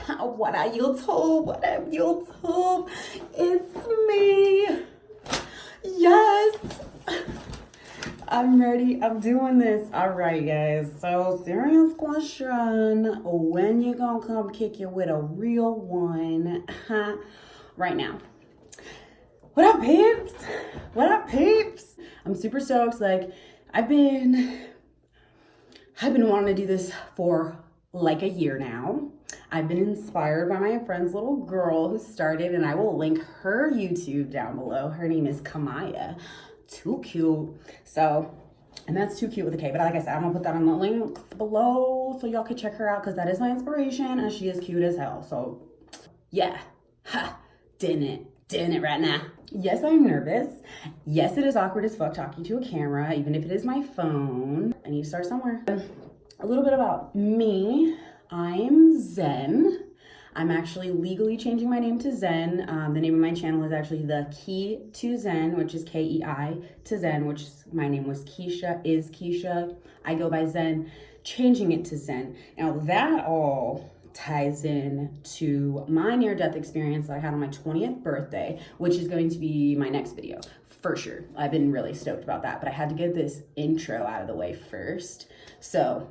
What up, YouTube? What up, YouTube? It's me. Yes. I'm ready. I'm doing this. All right, guys. So, serious question. When you gonna come kick it with a real one? Right now. What up, peeps? What up, peeps? I'm super stoked. Like, I've been wanting to do this for like a year now. I've been inspired by my friend's little girl who started, and I will link her YouTube down below. Her name is Kamiya. tooKute. So, and that's tooKute with a K, but like I said, I'm gonna put that on the links below so y'all can check her out because that is my inspiration and she is cute as hell. So yeah, didn't it right now. Yes, I'm nervous. Yes, it is awkward as fuck talking to a camera, even if it is my phone. I need to start somewhere. A little bit about me. I'm Zen. I'm actually legally changing my name to Zen. The name of my channel is actually the Key to Zen, which is KEI to Zen, which is, my name was Keisha. I go by Zen, changing it to Zen. Now that all ties in to my near-death experience that I had on my 20th birthday, which is going to be my next video for sure. I've been really stoked about that, but I had to get this intro out of the way first. So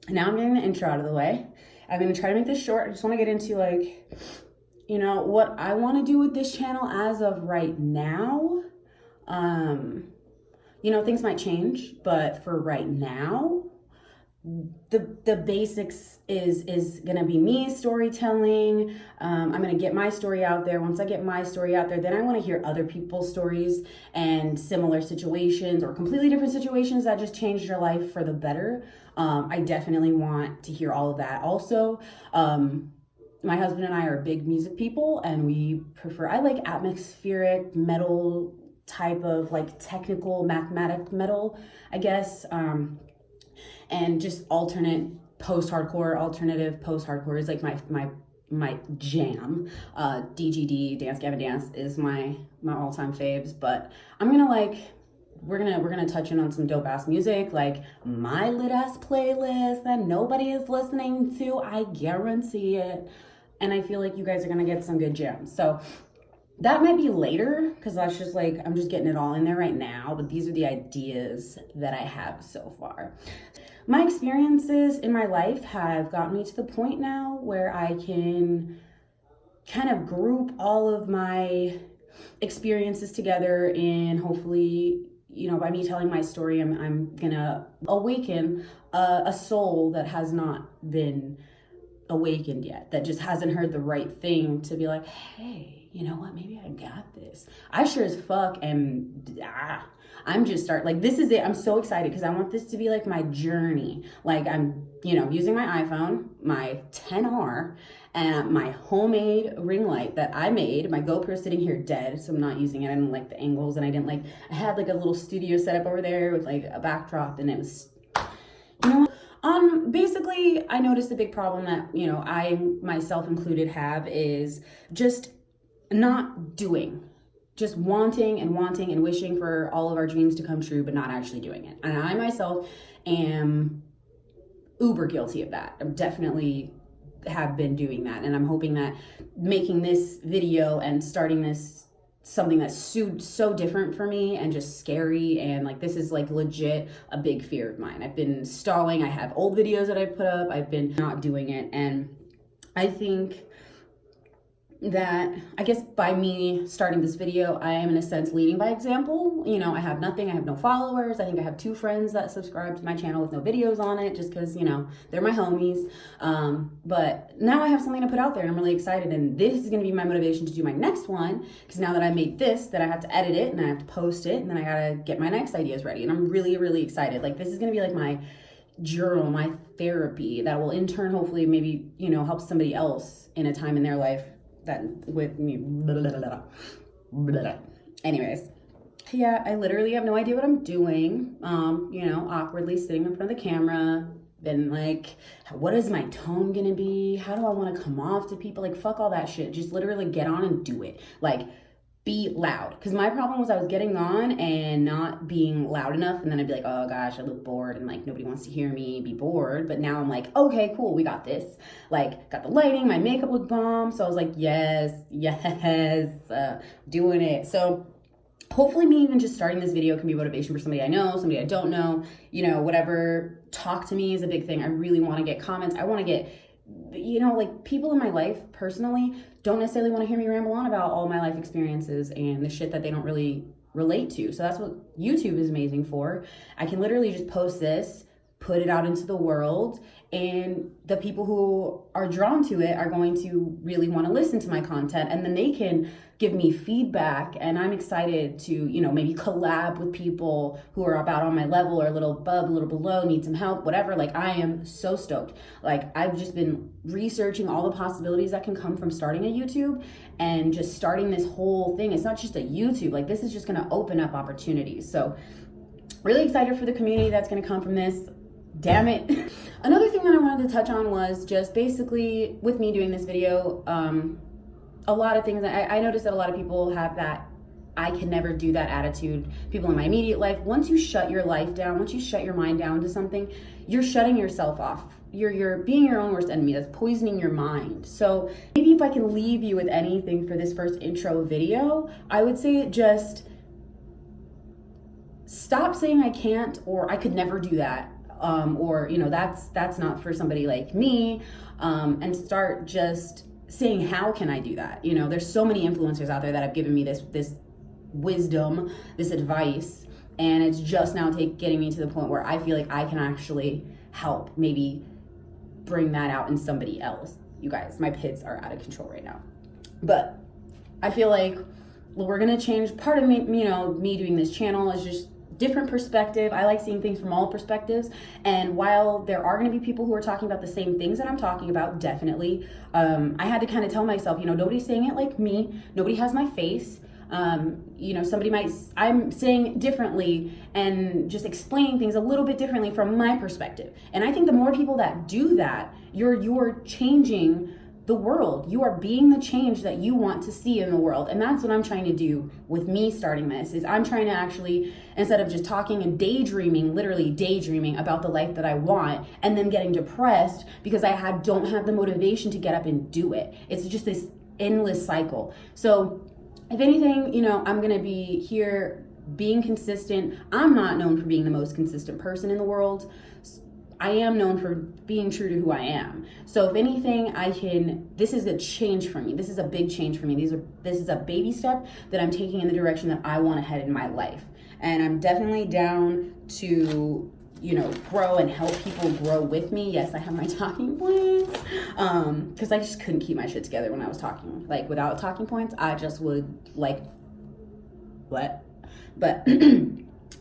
now I'm getting the intro out of the way. I'm gonna try to make this short. I just wanna get into like, you know, what I wanna do with this channel as of right now. You know, things might change, but for right now, the basics is gonna be me storytelling. I'm gonna get my story out there. Once I get my story out there, then I wanna hear other people's stories and similar situations or completely different situations that just changed your life for the better. I definitely want to hear all of that. Also, my husband and I are big music people, and I like atmospheric metal type of like technical mathematic metal, I guess. And just alternate post-hardcore, alternative post-hardcore is like my jam. DGD, Dance Gavin Dance is my all-time faves, but I'm gonna like, we're gonna touch in on some dope ass music, like my lit ass playlist that nobody is listening to, I guarantee it. And I feel like you guys are gonna get some good gems. So that might be later, because that's just like, I'm just getting it all in there right now, but these are the ideas that I have so far. My experiences in my life have gotten me to the point now where I can kind of group all of my experiences together in, hopefully, you know, by me telling my story, I'm gonna awaken a soul that has not been awakened yet, that just hasn't heard the right thing to be like, hey, you know what, maybe I got this. I sure as fuck am, I'm just like, this is it. I'm so excited because I want this to be like my journey. Like I'm, you know, using my iPhone, my 10R, and my homemade ring light that I made. My GoPro sitting here dead, so I'm not using it. I didn't like the angles, and I had like a little studio set up over there with like a backdrop, and it was, you know, basically I noticed a big problem that, you know, I myself included have is just not doing. Just wanting and wishing for all of our dreams to come true, but not actually doing it. And I myself am uber guilty of that. I definitely have been doing that. And I'm hoping that making this video and starting this, something that's so different for me and just scary, and like this is like legit a big fear of mine. I've been stalling. I have old videos that I put up. I've been not doing it. And I think that, I guess by me starting this video, I am in a sense leading by example. You know, I have nothing, I have no followers. I think I have 2 friends that subscribe to my channel with no videos on it, just because, you know, they're my homies. But now I have something to put out there, and I'm really excited, and this is gonna be my motivation to do my next one, because now that I made this, that I have to edit it, and I have to post it, and then I gotta get my next ideas ready, and I'm really, really excited. Like, this is gonna be like my journal, my therapy, that will in turn hopefully maybe, you know, help somebody else in a time in their life that with me, anyways. Yeah, I literally have no idea what I'm doing. You know, awkwardly sitting in front of the camera, been like, what is my tone gonna be? How do I want to come off to people? Like, fuck all that shit. Just literally get on and do it. Like, be loud. Because my problem was I was getting on and not being loud enough, and then I'd be like, oh gosh, I look bored and like nobody wants to hear me be bored. But now I'm like, okay, cool, we got this. Like, got the lighting, my makeup looked bomb, so I was like, yes, doing it. So hopefully me even just starting this video can be motivation for somebody I know, somebody I don't know, you know, whatever. Talk to me is a big thing. I really want to get comments. I want to get, you know, like, people in my life personally don't necessarily want to hear me ramble on about all my life experiences and the shit that they don't really relate to. So that's what YouTube is amazing for. I can literally just post this, put it out into the world, and the people who are drawn to it are going to really want to listen to my content, and then they can give me feedback. And I'm excited to, you know, maybe collab with people who are about on my level or a little above, a little below, need some help, whatever. Like, I am so stoked. Like, I've just been researching all the possibilities that can come from starting a YouTube and just starting this whole thing. It's not just a YouTube, like, this is just going to open up opportunities. So really excited for the community that's going to come from this. Damn it. Another thing that I wanted to touch on was just basically with me doing this video, a lot of things that I noticed that a lot of people have that I can never do that attitude. People in my immediate life, once you shut your life down, once you shut your mind down to something, you're shutting yourself off. You're being your own worst enemy. That's poisoning your mind. So maybe if I can leave you with anything for this first intro video, I would say just stop saying I can't, or I could never do that. Or, you know, that's not for somebody like me, and start just saying, how can I do that? You know, there's so many influencers out there that have given me this wisdom, this advice, and it's just now getting me to the point where I feel like I can actually help maybe bring that out in somebody else. You guys, my pits are out of control right now. But I feel like we're gonna change. Part of me, you know, me doing this channel is just different perspective. I like seeing things from all perspectives. And while there are going to be people who are talking about the same things that I'm talking about, definitely, I had to kind of tell myself, you know, nobody's saying it like me. Nobody has my face. You know, I'm saying differently and just explaining things a little bit differently from my perspective. And I think the more people that do that, you're changing the world. You are being the change that you want to see in the world. And that's what I'm trying to do with me starting this, is I'm trying to actually, instead of just talking and daydreaming, literally daydreaming about the life that I want, and then getting depressed because I don't have the motivation to get up and do it. It's just this endless cycle. So if anything, you know, I'm going to be here being consistent. I'm not known for being the most consistent person in the world. I am known for being true to who I am. So if anything, this is a change for me. This is a big change for me. This is a baby step that I'm taking in the direction that I want to head in my life. And I'm definitely down to, you know, grow and help people grow with me. Yes, I have my talking points. Because I just couldn't keep my shit together when I was talking. Like, without talking points, I just would, like, what? But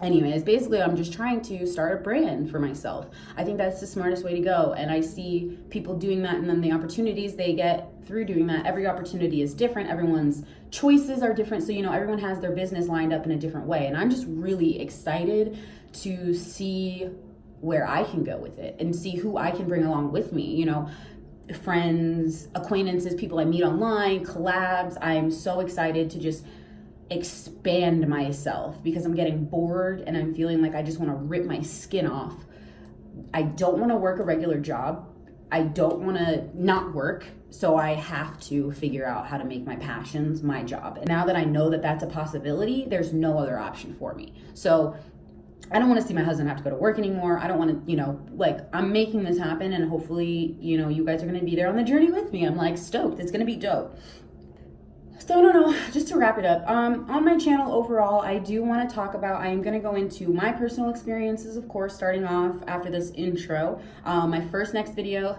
anyways, basically, I'm just trying to start a brand for myself. I think that's the smartest way to go. And I see people doing that, and then the opportunities they get through doing that. Every opportunity is different. Everyone's choices are different. So, you know, everyone has their business lined up in a different way. And I'm just really excited to see where I can go with it and see who I can bring along with me. You know, friends, acquaintances, people I meet online, collabs. I'm so excited to just expand myself because I'm getting bored and I'm feeling like I just want to rip my skin off. I don't want to work a regular job. I don't want to not work. So I have to figure out how to make my passions my job. And now that I know that that's a possibility, there's no other option for me. So I don't want to see my husband have to go to work anymore. I don't want to, you know, like, I'm making this happen, and hopefully, you know, you guys are going to be there on the journey with me. I'm like stoked. It's going to be dope. So I don't know, just to wrap it up, on my channel overall, I do want to talk about, I am going to go into my personal experiences, of course, starting off after this intro. My first next video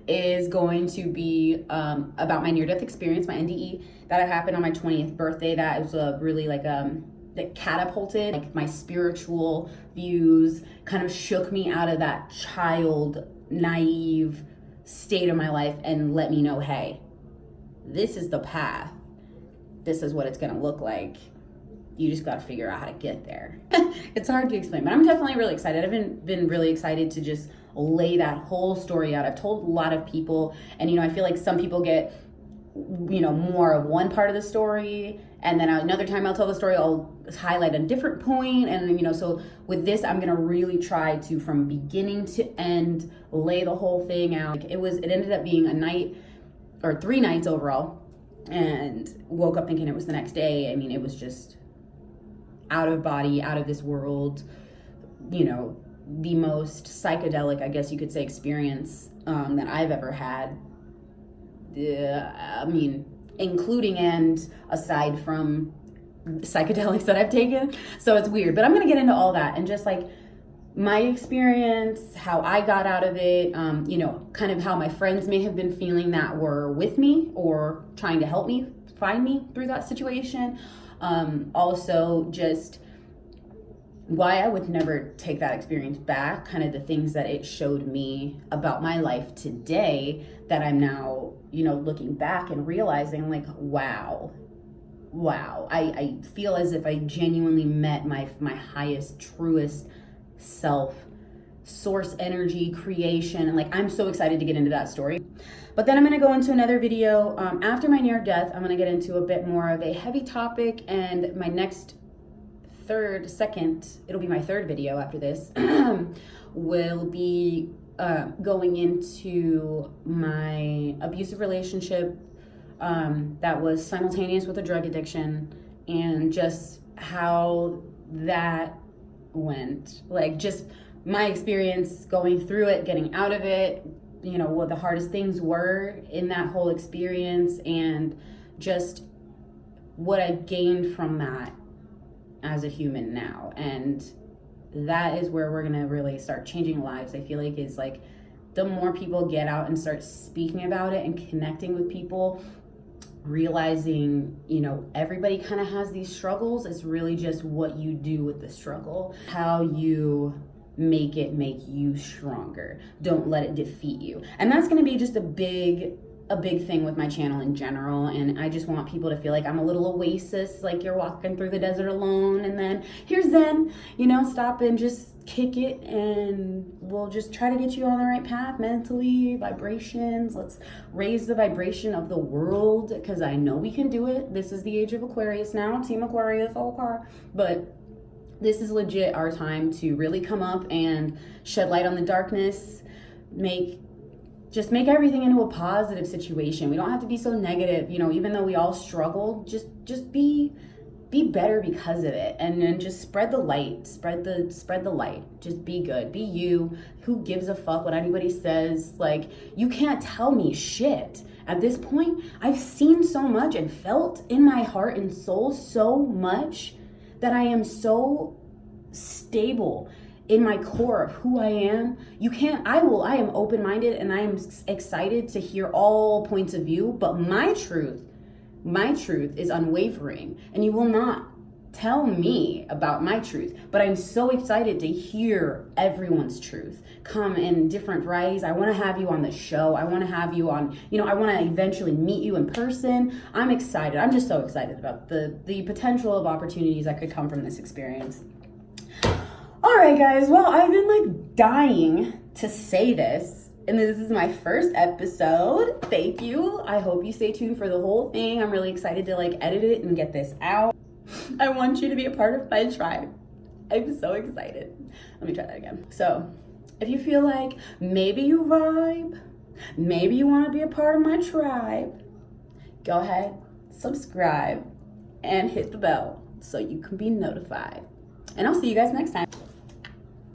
is going to be about my near-death experience, my NDE, that happened on my 20th birthday. That was a really, like, that catapulted, like, my spiritual views, kind of shook me out of that child, naive state of my life and let me know, hey, this is the path. This is what it's gonna look like. You just gotta figure out how to get there. It's hard to explain, but I'm definitely really excited. I've been really excited to just lay that whole story out. I've told a lot of people, and, you know, I feel like some people get more of one part of the story, and then another time I'll tell the story, I'll highlight a different point. And so with this, I'm gonna really try to, from beginning to end, lay the whole thing out. It ended up being a night, or 3 nights overall, and woke up thinking it was the next day. I mean, it was just out of body, out of this world, the most psychedelic, I guess you could say, experience that I've ever had. I mean, including and aside from psychedelics that I've taken. So it's weird, but I'm gonna get into all that and just like my experience, how I got out of it, kind of how my friends may have been feeling that were with me or trying to help me find me through that situation. Also just why I would never take that experience back, kind of the things that it showed me about my life today that I'm now, looking back and realizing like, wow. I feel as if I genuinely met my highest, truest self, source energy, creation. And like, I'm so excited to get into that story. But then I'm gonna go into another video. After my near death, I'm gonna get into a bit more of a heavy topic, and my it'll be my third video after this, will be going into my abusive relationship that was simultaneous with a drug addiction, and just how that went. Like, just my experience going through it, getting out of it, what the hardest things were in that whole experience, and just what I gained from that as a human now. And that is where we're gonna really start changing lives. I feel like it's like the more people get out and start speaking about it and connecting with people, realizing everybody kind of has these struggles. It's really just what you do with the struggle, how you make you stronger. Don't let it defeat you. And that's going to be just a big thing with my channel in general. And I just want people to feel like I'm a little oasis, like you're walking through the desert alone, and then here's Zen, stop and just kick it, and we'll just try to get you on the right path mentally, vibrations. Let's raise the vibration of the world, because I know we can do it. This is the age of Aquarius now, Team Aquarius, okay. But this is legit our time to really come up and shed light on the darkness, make everything into a positive situation. We don't have to be so negative, even though we all struggle, just be better because of it. And then just spread the light, spread the light. Just be good, be you. Who gives a fuck what anybody says? Like, you can't tell me shit. At this point, I've seen so much and felt in my heart and soul so much that I am so stable in my core of who I am. I am open-minded, and I am excited to hear all points of view, but my truth is unwavering, and you will not tell me about my truth. But I'm so excited to hear everyone's truth come in different varieties. I want to have you on the show. I want to have you on, I want to eventually meet you in person. I'm excited. I'm just so excited about the potential of opportunities that could come from this experience. All right, guys. Well, I've been like dying to say this, and this is my first episode. Thank you. I hope you stay tuned for the whole thing. I'm really excited to like edit it and get this out. I want you to be a part of my tribe. I'm so excited. Let me try that again. So if you feel like maybe you vibe, maybe you want to be a part of my tribe, go ahead, subscribe, and hit the bell so you can be notified. And I'll see you guys next time.